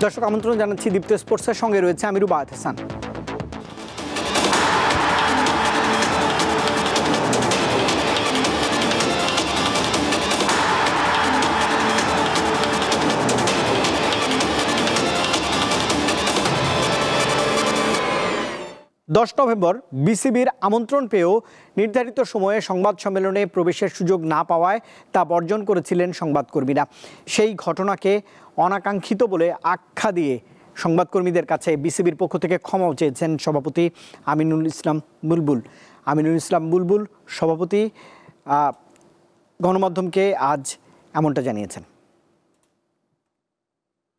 দর্শক আমন্ত্রণ জানাচ্ছি দীপ্ত স্পোর্টসের সঙ্গে রয়েছে আমি রুবায়েত হাসান। নভেম্বর বিসিবির আমন্ত্রণ পেয়েও নির্ধারিত সময়ে সংবাদ সম্মেলনে প্রবেশের সুযোগ না পাওয়ায় তা বর্জন করেছিলেন সংবাদকর্মীরা। সেই ঘটনাকে অনাকাঙ্ক্ষিত বলে আখ্যা দিয়ে সংবাদকর্মীদের কাছে বিসিবির পক্ষ থেকে ক্ষমাও চেয়েছেন সভাপতি আমিনুল ইসলাম বুলবুল। সভাপতি গণমাধ্যমকে আজ এমনটা জানিয়েছেন।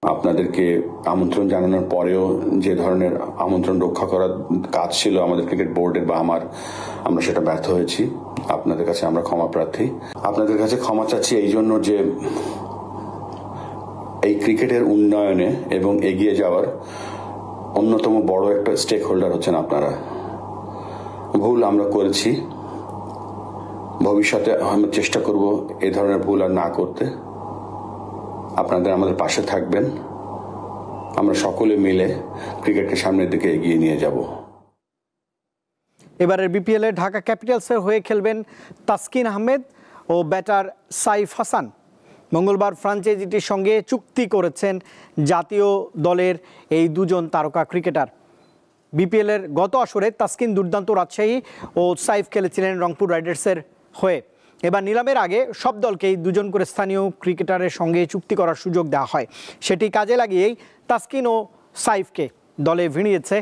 আপনাদেরকে আমন্ত্রণ জানানোর পরেও যে ধরনের আমন্ত্রণ রক্ষা করার কাজ ছিল আমাদের ক্রিকেট বোর্ডের বা আমরা সেটা ব্যর্থ হয়েছি। আপনাদের কাছে আমরা ক্ষমা প্রার্থী। আপনাদের কাছে ক্ষমা চাচ্ছি এই জন্য যে এই ক্রিকেটের উন্নয়নে এবং এগিয়ে যাওয়ার অন্যতম বড় একটা স্টেক হোল্ডার হচ্ছেন আপনারা। ভুল আমরা করেছি, ভবিষ্যতে আমরা চেষ্টা করব এই ধরনের ভুল আর না করতে। আপনাদের আমাদের পাশে থাকবেন, আমরা সকলে মিলে ক্রিকেটকে সামনের দিকে এগিয়ে নিয়ে যাব। এবারের বিপিএলে ঢাকা ক্যাপিটালসের হয়ে খেলবেন তাসকিন আহমেদ ও ব্যাটার সাইফ হাসান। মঙ্গলবার ফ্র্যাঞ্চাইজিটির সঙ্গে চুক্তি করেছেন জাতীয় দলের এই দুজন তারকা ক্রিকেটার। বিপিএলের গত আসরে তাসকিন দুর্দান্ত রাজশাহী ও সাইফ খেলেছিলেন রংপুর রাইডার্সের হয়ে। এবার নিলামের আগে সব দলকেই দুজন করে স্থানীয় ক্রিকেটারের সঙ্গে চুক্তি করার সুযোগ দেওয়া হয়। সেটি কাজে লাগিয়েই তাসকিন ও সাইফকে দলে ভিড়িয়েছে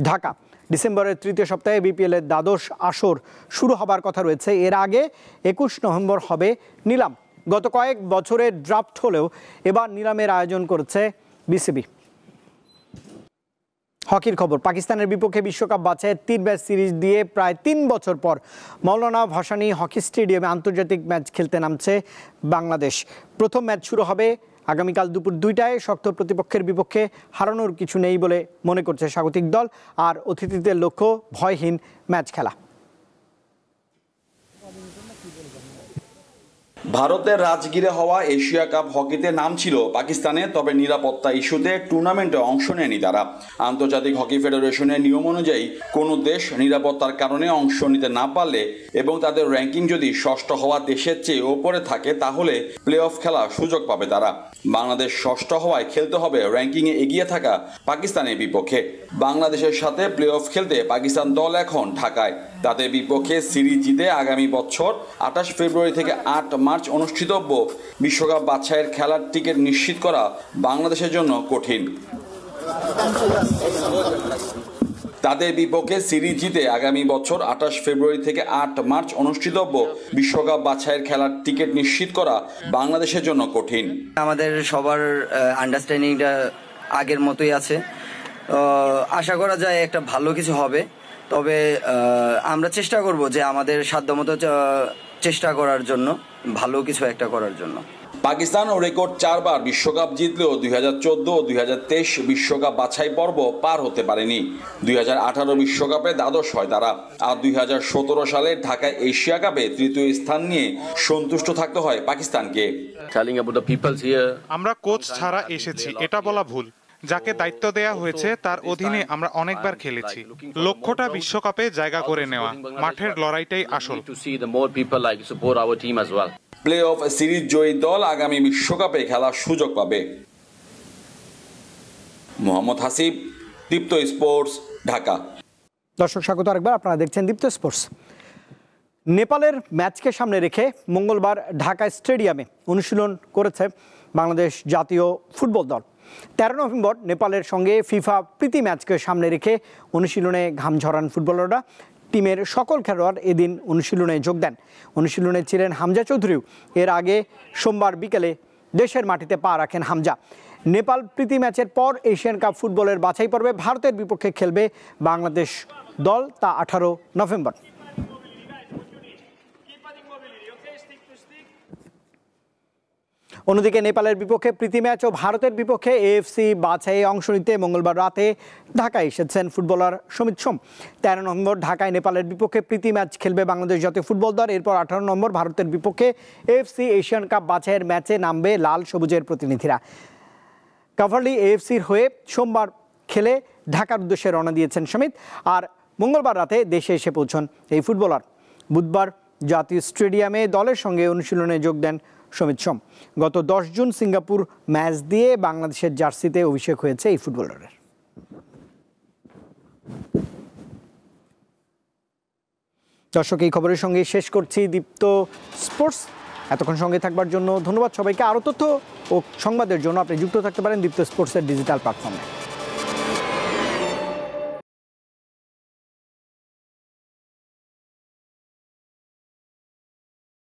ঢাকা। ডিসেম্বরের তৃতীয় সপ্তাহে বিপিএলের দ্বাদশ আসর শুরু হবার কথা রয়েছে। এর আগে 21 নভেম্বর হবে নিলাম। গত কয়েক বছরের ড্রাফট হলেও এবার নিলামের আয়োজন করেছে বিসিবি। হকির খবর, পাকিস্তানের বিপক্ষে বিশ্বকাপ বাছাইয়ের 3 ম্যাচ সিরিজ দিয়ে প্রায় 3 বছর পর মৌলানা ভাসানী হকি স্টেডিয়ামে আন্তর্জাতিক ম্যাচ খেলতে নামছে বাংলাদেশ। প্রথম ম্যাচ শুরু হবে আগামীকাল দুপুর 2টায়। শক্ত প্রতিপক্ষের বিপক্ষে হারানোর কিছু নেই বলে মনে করছে স্বাগতিক দল, আর অতিথিদের লক্ষ্য ভয়হীন ম্যাচ খেলা। ভারতের রাজগীরে হওয়া এশিয়া কাপ হকিতে নাম ছিল পাকিস্তানে, তবে নিরাপত্তা ইস্যুতে টুর্নামেন্টে অংশ নেয়নি তারা। আন্তর্জাতিক হকি ফেডারেশনের নিয়ম অনুযায়ী কোনো দেশ নিরাপত্তার কারণে অংশ নিতে না পারলে এবং তাদের র্যাঙ্কিং যদি ষষ্ঠ হওয়া দেশের চেয়ে ওপরে থাকে তাহলে প্লে অফ খেলার সুযোগ পাবে তারা। বাংলাদেশ ষষ্ঠ হওয়ায় খেলতে হবে র্যাঙ্কিংয়ে এগিয়ে থাকা পাকিস্তানের বিপক্ষে। বাংলাদেশের সাথে প্লে অফ খেলতে পাকিস্তান দল এখন ঢাকায়। তাদের বিপক্ষে সিরিজ জিতে আগামী বছর 28 ফেব্রুয়ারি থেকে 8 মার্চ অনুষ্ঠিতব্য বিশ্বকাপ বাছাইয়ের খেলার টিকিট নিশ্চিত করা বাংলাদেশের জন্য কঠিন। তাদের বিপক্ষে সিরিজ জিতে আগামী বছর 28 ফেব্রুয়ারি থেকে 8 মার্চ অনুষ্ঠিতব্য বিশ্বকাপ বাছাইয়ের খেলার টিকিট নিশ্চিত করা বাংলাদেশের জন্য কঠিন। আমাদের সবার আন্ডারস্ট্যান্ডিংটা আগের মতোই আছে। আশা করা যায় একটা ভালো কিছু হবে। তবে আমরা চেষ্টা করব যে আমাদের সাধ্যমতো চেষ্টা করার জন্য, ভালো কিছু একটা করার জন্য। পাকিস্তান রেকর্ড 4 বার বিশ্বকাপ জিতলেও 2014 ও 2023 বিশ্বকাপ বাছাই পর্ব পার হতে পারেনি। 2018 বিশ্বকাপে দ্বাদশ হয় তারা, আর 2017 সালে ঢাকায় এশিয়া কাপে তৃতীয় স্থান নিয়ে সন্তুষ্ট থাকতে হয় পাকিস্তানকে। আমরা কোচ ছাড়া এসেছি এটা বলা ভুল। যাকে দায়িত্ব দেয়া হয়েছে তার অধীনে আমরা অনেকবার খেলেছি। লক্ষ্যটা বিশ্বকাপে জায়গা করে নেওয়া, মাঠের লড়াইটাই আসল। প্লে অফ সিরিজ জয়ী দল আগামী বিশ্বকাপে খেলার সুযোগ পাবে। মোহাম্মদ হাসিব, দীপ্ত স্পোর্টস, ঢাকা। দর্শক স্বাগত আরেকবার, আপনারা দেখছেন দীপ্ত স্পোর্টস। নেপালের ম্যাচকে সামনে রেখে মঙ্গলবার ঢাকা স্টেডিয়ামে অনুশীলন করেছে বাংলাদেশ জাতীয় ফুটবল দল। 13 নভেম্বর নেপালের সঙ্গে ফিফা প্রীতি ম্যাচকে সামনে রেখে অনুশীলনে ঘাম ঝরান ফুটবলাররা। টিমের সকল খেলোয়াড় এদিন অনুশীলনে যোগ দেন। অনুশীলনে ছিলেন হামজা চৌধুরীও। এর আগে সোমবার বিকেলে দেশের মাটিতে পা রাখেন হামজা। নেপাল প্রীতি ম্যাচের পর এশিয়ান কাপ ফুটবলের বাছাই পর্বে ভারতের বিপক্ষে খেলবে বাংলাদেশ দল, তা 18 নভেম্বর। অন্যদিকে নেপালের বিপক্ষে প্রীতি ম্যাচ ও ভারতের বিপক্ষে এএফসি বাছাইয়ে অংশ নিতে মঙ্গলবার রাতে ঢাকায় এসেছেন ফুটবলার সমিত সোম। 13 নভেম্বর ঢাকায় নেপালের বিপক্ষে প্রীতি ম্যাচ খেলবে বাংলাদেশ জাতীয় ফুটবল দল। এরপর 18 নভেম্বর ভারতের বিপক্ষে এএফসি এশিয়ান কাপ বাছাইয়ের ম্যাচে নামবে লাল সবুজের প্রতিনিধিরা। কাভারলি এএফসির হয়ে সোমবার খেলে ঢাকার উদ্দেশ্যে রওনা দিয়েছেন সমিত, আর মঙ্গলবার রাতে দেশে এসে পৌঁছন এই ফুটবলার। বুধবার জাতীয় স্টেডিয়ামে দলের সঙ্গে অনুশীলনে যোগ দেন সমিত সোম। গত 10 জুন সিঙ্গাপুর ম্যাচ দিয়ে বাংলাদেশের জার্সিতে অভিষেক হয়েছে এই ফুটবলারের। দর্শক, এই খবরের সঙ্গে শেষ করছি দীপ্ত স্পোর্টস। এতক্ষণ সঙ্গে থাকবার জন্য ধন্যবাদ সবাইকে। আরও তথ্য ও সংবাদের জন্য আপনি যুক্ত থাকতে পারেন দীপ্ত স্পোর্টসের ডিজিটাল প্ল্যাটফর্মে।